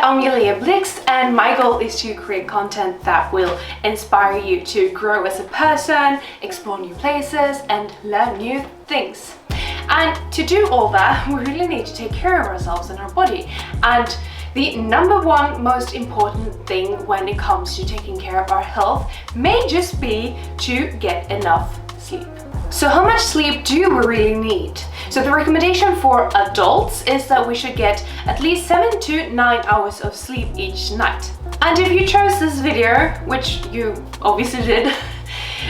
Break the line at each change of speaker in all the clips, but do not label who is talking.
I'm Julia Blix, and my goal is to create content that will inspire you to grow as a person, explore new places, and learn new things. And to do all that, we really need to take care of ourselves and our body. And the number one most important thing when it comes to taking care of our health may just be to get enough sleep. So how much sleep do we really need? So the recommendation for adults is that we should get at least 7 to 9 hours of sleep each night. And if you chose this video, which you obviously did,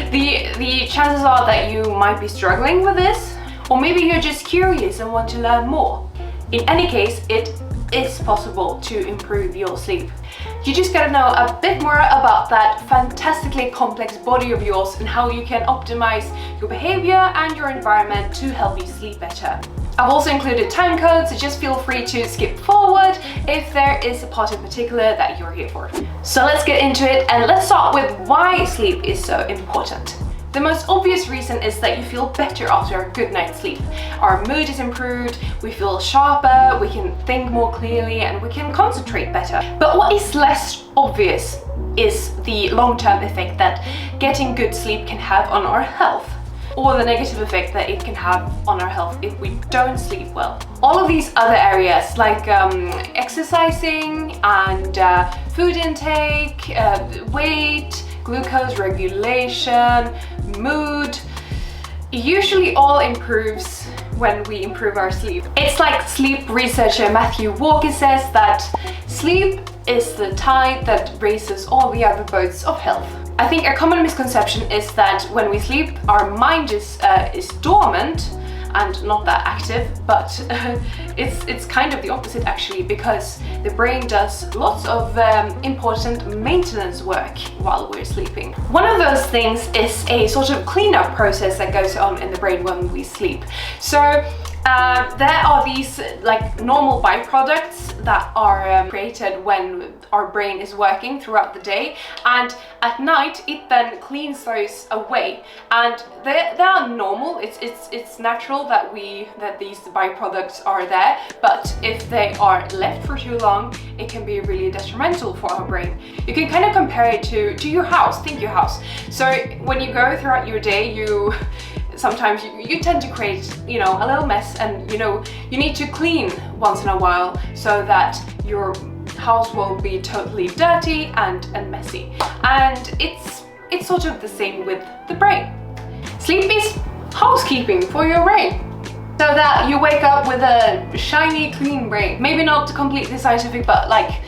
the chances are that you might be struggling with this, or maybe you're just curious and want to learn more. In any case, it is possible to improve your sleep. You just gotta know a bit more about that fantastically complex body of yours and how you can optimize your behavior and your environment to help you sleep better. I've also included time codes, so just feel free to skip forward if there is a part in particular that you're here for. So let's get into it, and let's start with why sleep is so important. The most obvious reason is that you feel better after a good night's sleep. Our mood is improved, we feel sharper, we can think more clearly, and we can concentrate better. But what is less obvious is the long-term effect that getting good sleep can have on our health, or the negative effect that it can have on our health if we don't sleep well. All of these other areas like exercising and food intake, weight, glucose regulation, mood, usually all improves when we improve our sleep. It's like sleep researcher Matthew Walker says that sleep is the tide that raises all the other boats of health. I think a common misconception is that when we sleep, our mind is dormant and not that active, but it's kind of the opposite actually, because the brain does lots of important maintenance work while we're sleeping. One of those things is a sort of cleanup process that goes on in the brain when we sleep. So there are these like normal byproducts that are created when our brain is working throughout the day, and at night it then cleans those away. And they are normal. It's natural that these byproducts are there, but if they are left for too long, it can be really detrimental for our brain. You can kind of compare it to your house. Think your house. So when you go throughout your day, sometimes you tend to create, a little mess, and you need to clean once in a while so that your house won't be totally dirty and messy. And it's sort of the same with the brain. Sleep is housekeeping for your brain, so that you wake up with a shiny, clean brain. Maybe not completely scientific, but like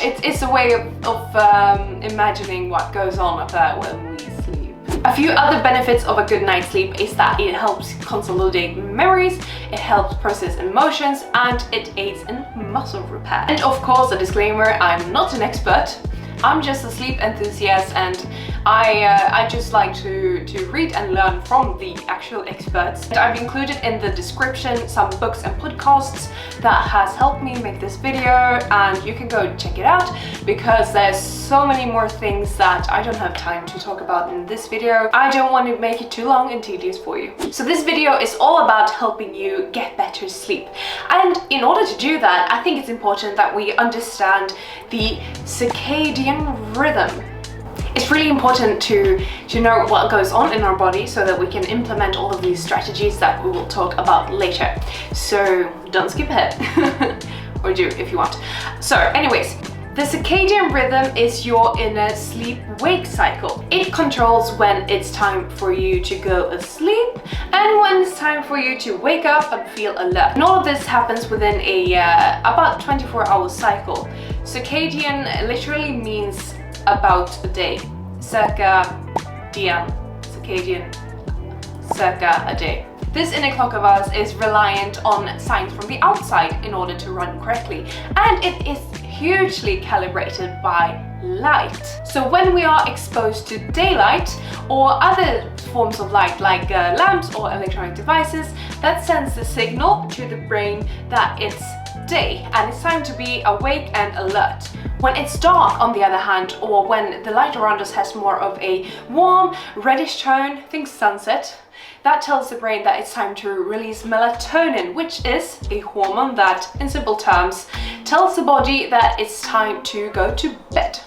it's a way of imagining what goes on up there when we sleep. A few other benefits of a good night's sleep is that it helps consolidate memories, it helps process emotions, and it aids in muscle repair. And of course, a disclaimer, I'm not an expert. I'm just a sleep enthusiast, and I just like to read and learn from the actual experts. And I've included in the description some books and podcasts that has helped me make this video, and you can go check it out because there's so many more things that I don't have time to talk about in this video. I don't want to make it too long and tedious for you. So this video is all about helping you get better sleep. And in order to do that, I think it's important that we understand the circadian rhythm. It's really important to know what goes on in our body so that we can implement all of these strategies that we will talk about later. So don't skip ahead, or do if you want. So anyways, the circadian rhythm is your inner sleep-wake cycle. It controls when it's time for you to go asleep and when it's time for you to wake up and feel alert. And all of this happens within a about 24-hour cycle. Circadian literally means about a day. Circadian, circa a day. This inner clock of ours is reliant on signs from the outside in order to run correctly, and it is hugely calibrated by light. So when we are exposed to daylight or other forms of light like lamps or electronic devices, that sends the signal to the brain that it's day and it's time to be awake and alert. When it's dark, on the other hand, or when the light around us has more of a warm reddish tone, think sunset, that tells the brain that it's time to release melatonin, which is a hormone that, in simple terms, tells the body that it's time to go to bed.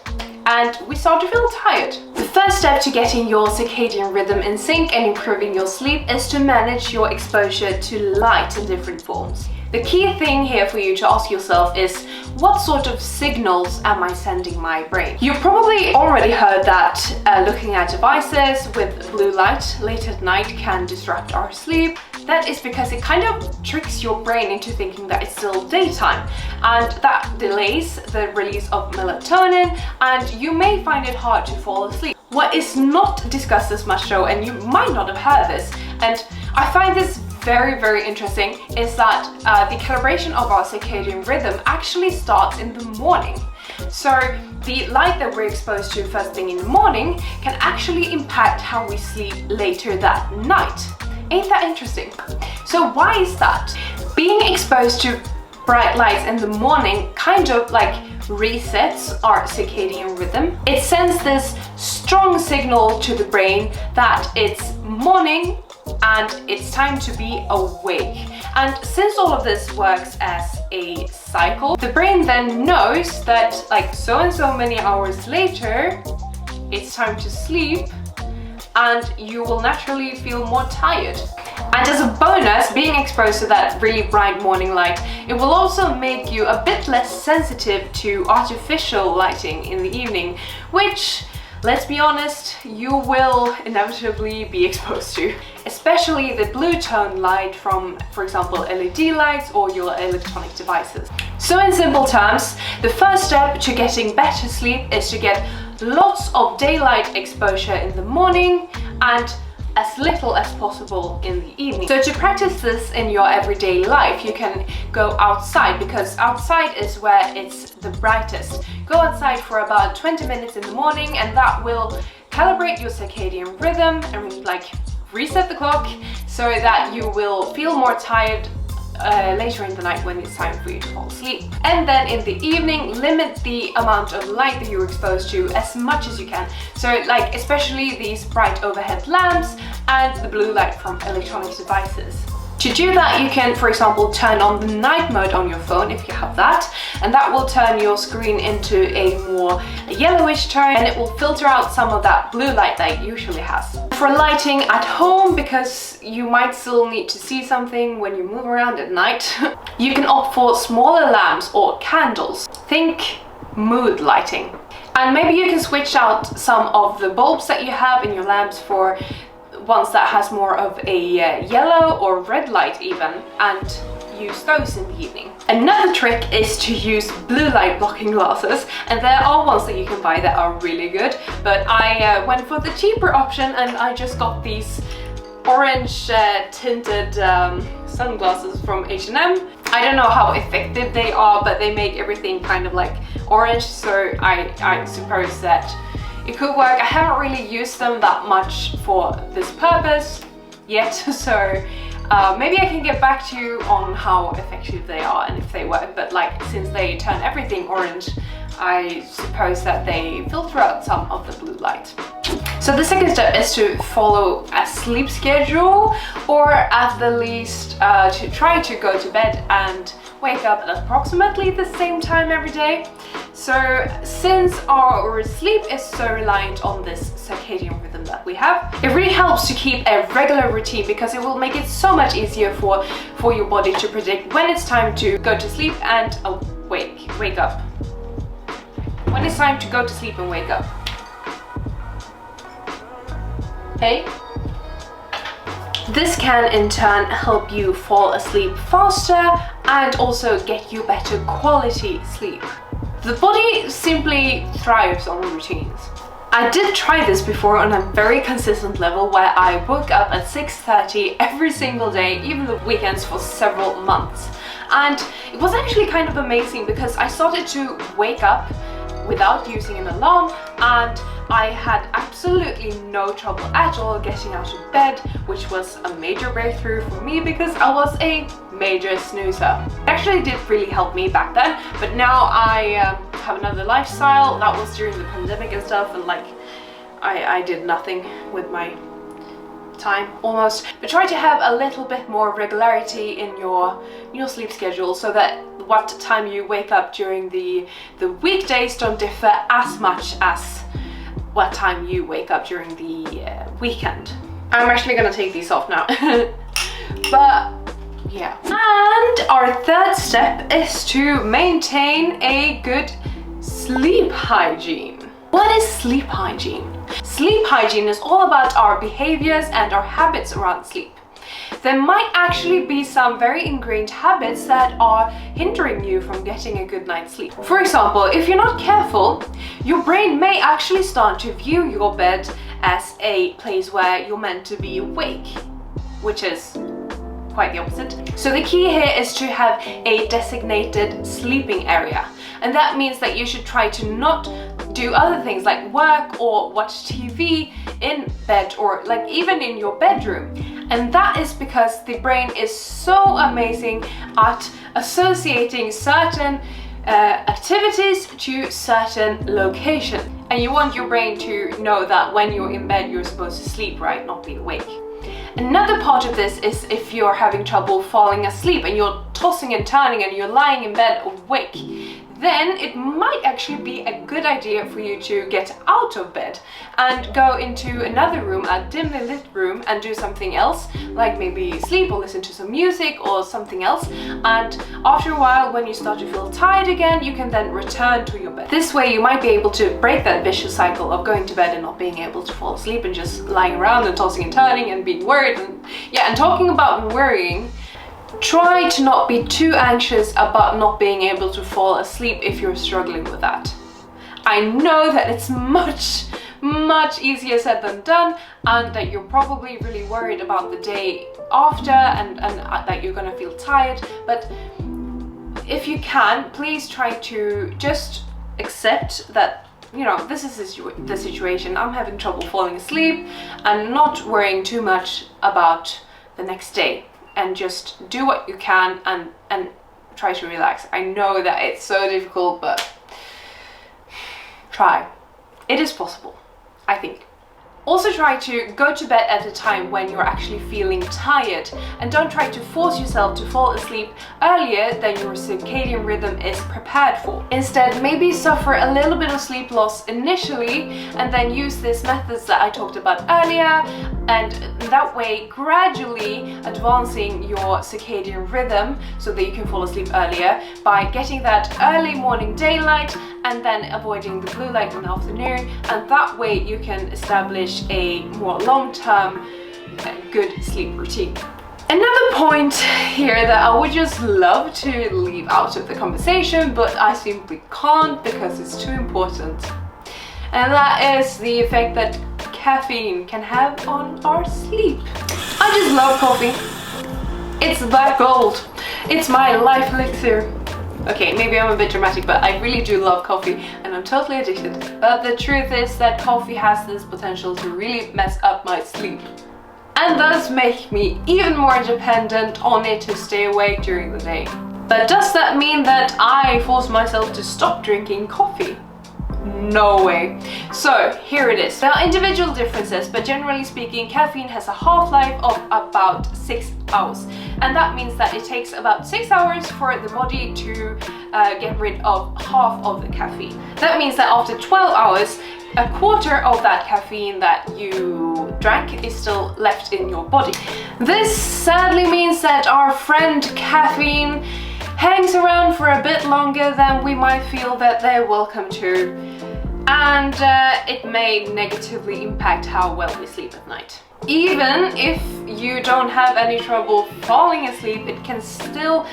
And we start to feel tired. The first step to getting your circadian rhythm in sync and improving your sleep is to manage your exposure to light in different forms. The key thing here for you to ask yourself is, what sort of signals am I sending my brain? You've probably already heard that looking at devices with blue light late at night can disrupt our sleep. That is because it kind of tricks your brain into thinking that it's still daytime, and that delays the release of melatonin, and you may find it hard to fall asleep. What is not discussed as much though, and you might not have heard this, and I find this very interesting, is that the calibration of our circadian rhythm actually starts in the morning. So the light that we're exposed to first thing in the morning can actually impact how we sleep later that night. Ain't that interesting? So why is that? Being exposed to bright lights in the morning kind of like resets our circadian rhythm. It sends this strong signal to the brain that it's morning and it's time to be awake. And since all of this works as a cycle, the brain then knows that like so and so many hours later, it's time to sleep, and you will naturally feel more tired. And as a bonus, being exposed to that really bright morning light, it will also make you a bit less sensitive to artificial lighting in the evening, which, let's be honest, you will inevitably be exposed to, especially the blue tone light from, for example, LED lights or your electronic devices. So in simple terms, the first step to getting better sleep is to get lots of daylight exposure in the morning and as little as possible in the evening. So to practice this in your everyday life, you can go outside, because outside is where it's the brightest. Go outside for about 20 minutes in the morning, and that will calibrate your circadian rhythm and like reset the clock so that you will feel more tired later in the night when it's time for you to fall asleep. And then in the evening, limit the amount of light that you're exposed to as much as you can. So like especially these bright overhead lamps and the blue light from electronic devices. To do that, you can, for example, turn on the night mode on your phone if you have that, and that will turn your screen into a more yellowish tone, and it will filter out some of that blue light that it usually has. For lighting at home, because you might still need to see something when you move around at night, you can opt for smaller lamps or candles. Think mood lighting. And maybe you can switch out some of the bulbs that you have in your lamps for ones that has more of a yellow or red light even, and use those in the evening. Another trick is to use blue light blocking glasses, and there are ones that you can buy that are really good, but I went for the cheaper option and I just got these orange tinted sunglasses from H&M. I don't know how effective they are, but they make everything kind of like orange, so I suppose that it could work. I haven't really used them that much for this purpose yet, so maybe I can get back to you on how effective they are and if they work, but like since they turn everything orange, I suppose that they filter out some of the blue light. So the second step is to follow a sleep schedule, or at the least to try to go to bed and wake up at approximately the same time every day. So since our sleep is so reliant on this circadian rhythm that we have, it really helps to keep a regular routine, because it will make it so much easier for your body to predict when it's time to go to sleep and wake up. When it's time to go to sleep and wake up. Okay? This can in turn help you fall asleep faster and also get you better quality sleep. The body simply thrives on routines. I did try this before on a very consistent level, where I woke up at 6:30 every single day, even the weekends, for several months. And it was actually kind of amazing, because I started to wake up without using an alarm, and I had absolutely no trouble at all getting out of bed, which was a major breakthrough for me because I was a major snoozer. It actually did really help me back then, but now I have another lifestyle. That was during the pandemic and stuff, and like I did nothing with my time almost, but try to have a little bit more regularity in your sleep schedule, so that what time you wake up during the weekdays don't differ as much as what time you wake up during the weekend. I'm actually gonna take these off now. But yeah. And our third step is to maintain a good sleep hygiene. What is sleep hygiene? Sleep hygiene is all about our behaviors and our habits around sleep. There might actually be some very ingrained habits that are hindering you from getting a good night's sleep. For example, if you're not careful, your brain may actually start to view your bed as a place where you're meant to be awake, which is quite the opposite. So the key here is to have a designated sleeping area. And that means that you should try to not do other things like work or watch TV in bed, or like even in your bedroom. And that is because the brain is so amazing at associating certain activities to certain location. And you want your brain to know that when you're in bed, you're supposed to sleep, right? Not be awake. Another part of this is if you're having trouble falling asleep and you're tossing and turning and you're lying in bed awake, then it might actually be a good idea for you to get out of bed and go into another room, a dimly lit room, and do something else, like maybe sleep or listen to some music or something else. And after a while, when you start to feel tired again, you can then return to your bed. This way you might be able to break that vicious cycle of going to bed and not being able to fall asleep and just lying around and tossing and turning and being worried. And yeah, and talking about worrying, try to not be too anxious about not being able to fall asleep if you're struggling with that. I know that it's much easier said than done, and that you're probably really worried about the day after and that you're gonna feel tired, but if you can, please try to just accept that, you know, this is the situation. I'm having trouble falling asleep, and not worrying too much about the next day. And just do what you can and try to relax. I know that it's so difficult, but try. It is possible, I think. Also try to go to bed at a time when you're actually feeling tired, and don't try to force yourself to fall asleep earlier than your circadian rhythm is prepared for. Instead, maybe suffer a little bit of sleep loss initially and then use these methods that I talked about earlier, and that way gradually advancing your circadian rhythm so that you can fall asleep earlier by getting that early morning daylight and then avoiding the blue light in the afternoon, and that way you can establish a more long-term good sleep routine. Another point here that I would just love to leave out of the conversation, but I simply can't because it's too important, and that is the effect that caffeine can have on our sleep. I just love coffee. It's that gold. It's my life elixir. Okay, maybe I'm a bit dramatic, but I really do love coffee and I'm totally addicted. But the truth is that coffee has this potential to really mess up my sleep, and thus make me even more dependent on it to stay awake during the day. But does that mean that I force myself to stop drinking coffee? No way. So here it is. There are individual differences, but generally speaking, caffeine has a half-life of about 6 hours. And that means that it takes about 6 hours for the body to get rid of half of the caffeine. That means that after 12 hours, a quarter of that caffeine that you drank is still left in your body. This sadly means that our friend caffeine hangs around for a bit longer than we might feel that they're welcome to, and it may negatively impact how well we sleep at night. Even if you don't have any trouble falling asleep, it can still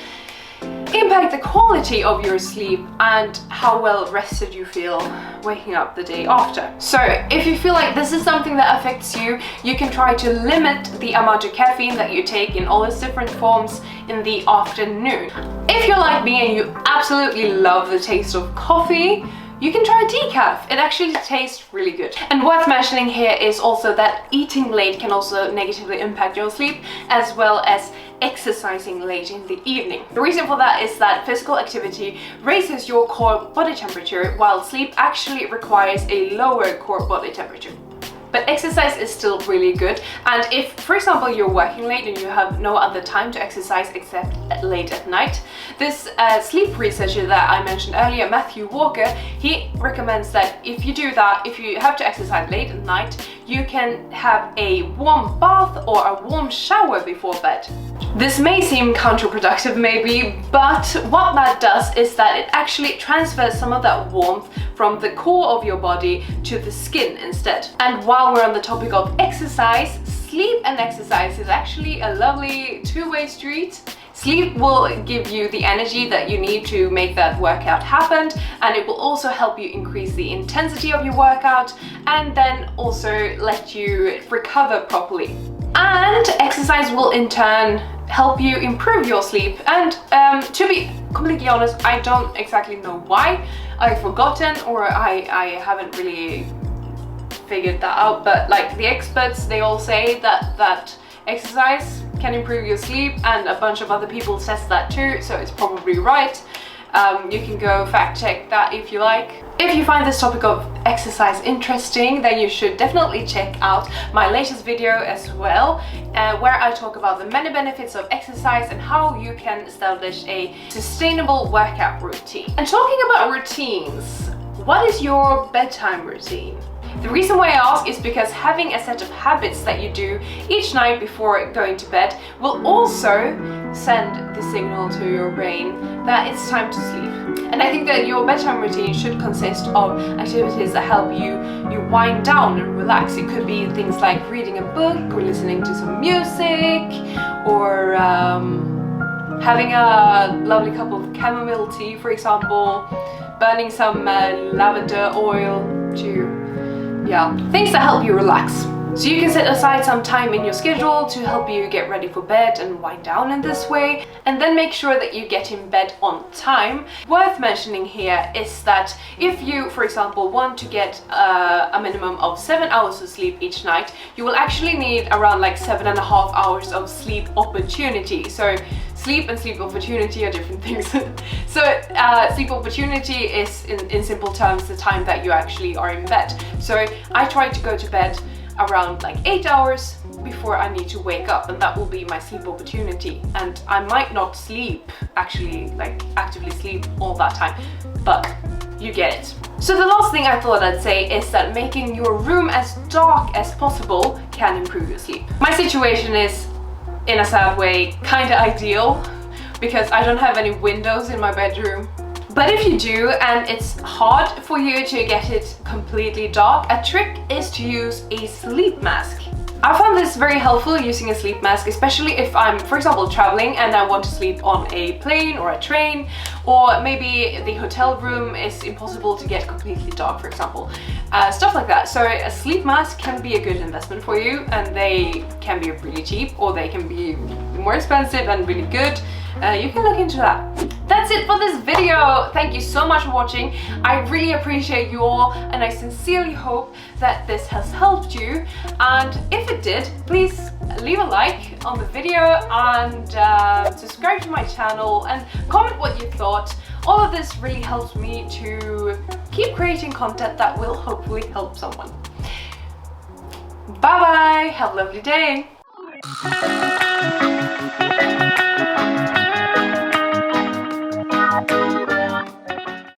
impact the quality of your sleep and how well rested you feel waking up the day after. So if you feel like this is something that affects you, you can try to limit the amount of caffeine that you take in all its different forms in the afternoon. If you're like me and you absolutely love the taste of coffee, you can try decaf. It actually tastes really good. And worth mentioning here is also that eating late can also negatively impact your sleep, as well as exercising late in the evening. The reason for that is that physical activity raises your core body temperature, while sleep actually requires a lower core body temperature. But exercise is still really good, and if, for example, you're working late and you have no other time to exercise except late at night, this sleep researcher that I mentioned earlier, Matthew Walker, he recommends that if you do that, if you have to exercise late at night, you can have a warm bath or a warm shower before bed. This may seem counterproductive maybe, but what that does is that it actually transfers some of that warmth from the core of your body to the skin instead. And while we're on the topic of exercise, sleep and exercise is actually a lovely two-way street. Sleep will give you the energy that you need to make that workout happen, and it will also help you increase the intensity of your workout and then also let you recover properly. And exercise will in turn help you improve your sleep, and to be completely honest, I don't exactly know why. I've forgotten, or I haven't really figured that out, but like the experts, they all say that exercise can improve your sleep, and a bunch of other people says that too, so it's probably right. You can go fact check that if you like. If you find this topic of exercise interesting, then you should definitely check out my latest video as well, where I talk about the many benefits of exercise and how you can establish a sustainable workout routine. And talking about routines, what is your bedtime routine? The reason why I ask is because having a set of habits that you do each night before going to bed will also send the signal to your brain that it's time to sleep. And I think that your bedtime routine should consist of activities that help you wind down and relax. It could be things like reading a book or listening to some music, or having a lovely cup of chamomile tea, for example, burning some lavender oil to things that help you relax. So you can set aside some time in your schedule to help you get ready for bed and wind down in this way, and then make sure that you get in bed on time. Worth mentioning here is that if you, for example, want to get a minimum of 7 hours of sleep each night, you will actually need around like 7.5 hours of sleep opportunity. So sleep and sleep opportunity are different things. So sleep opportunity is, in simple terms, the time that you actually are in bed. So I try to go to bed around like 8 hours before I need to wake up, and that will be my sleep opportunity. And I might not sleep, actually, like actively sleep all that time, but you get it. So the last thing I thought I'd say is that making your room as dark as possible can improve your sleep. My situation is, in a sad way, kind of ideal, because I don't have any windows in my bedroom. But if you do, and it's hard for you to get it completely dark, a trick is to use a sleep mask. I found this very helpful, using a sleep mask, especially if I'm, for example, traveling and I want to sleep on a plane or a train, or maybe the hotel room is impossible to get completely dark, for example. Stuff like that. So a sleep mask can be a good investment for you, and they can be really cheap, or they can be more expensive and really good. You can look into that. That's it for this video. Thank you so much for watching. I really appreciate you all, and I sincerely hope that this has helped you. And if it did, please leave a like on the video and subscribe to my channel and comment what you thought. All of this really helps me to keep creating content that will hopefully help someone. Bye bye, have a lovely day.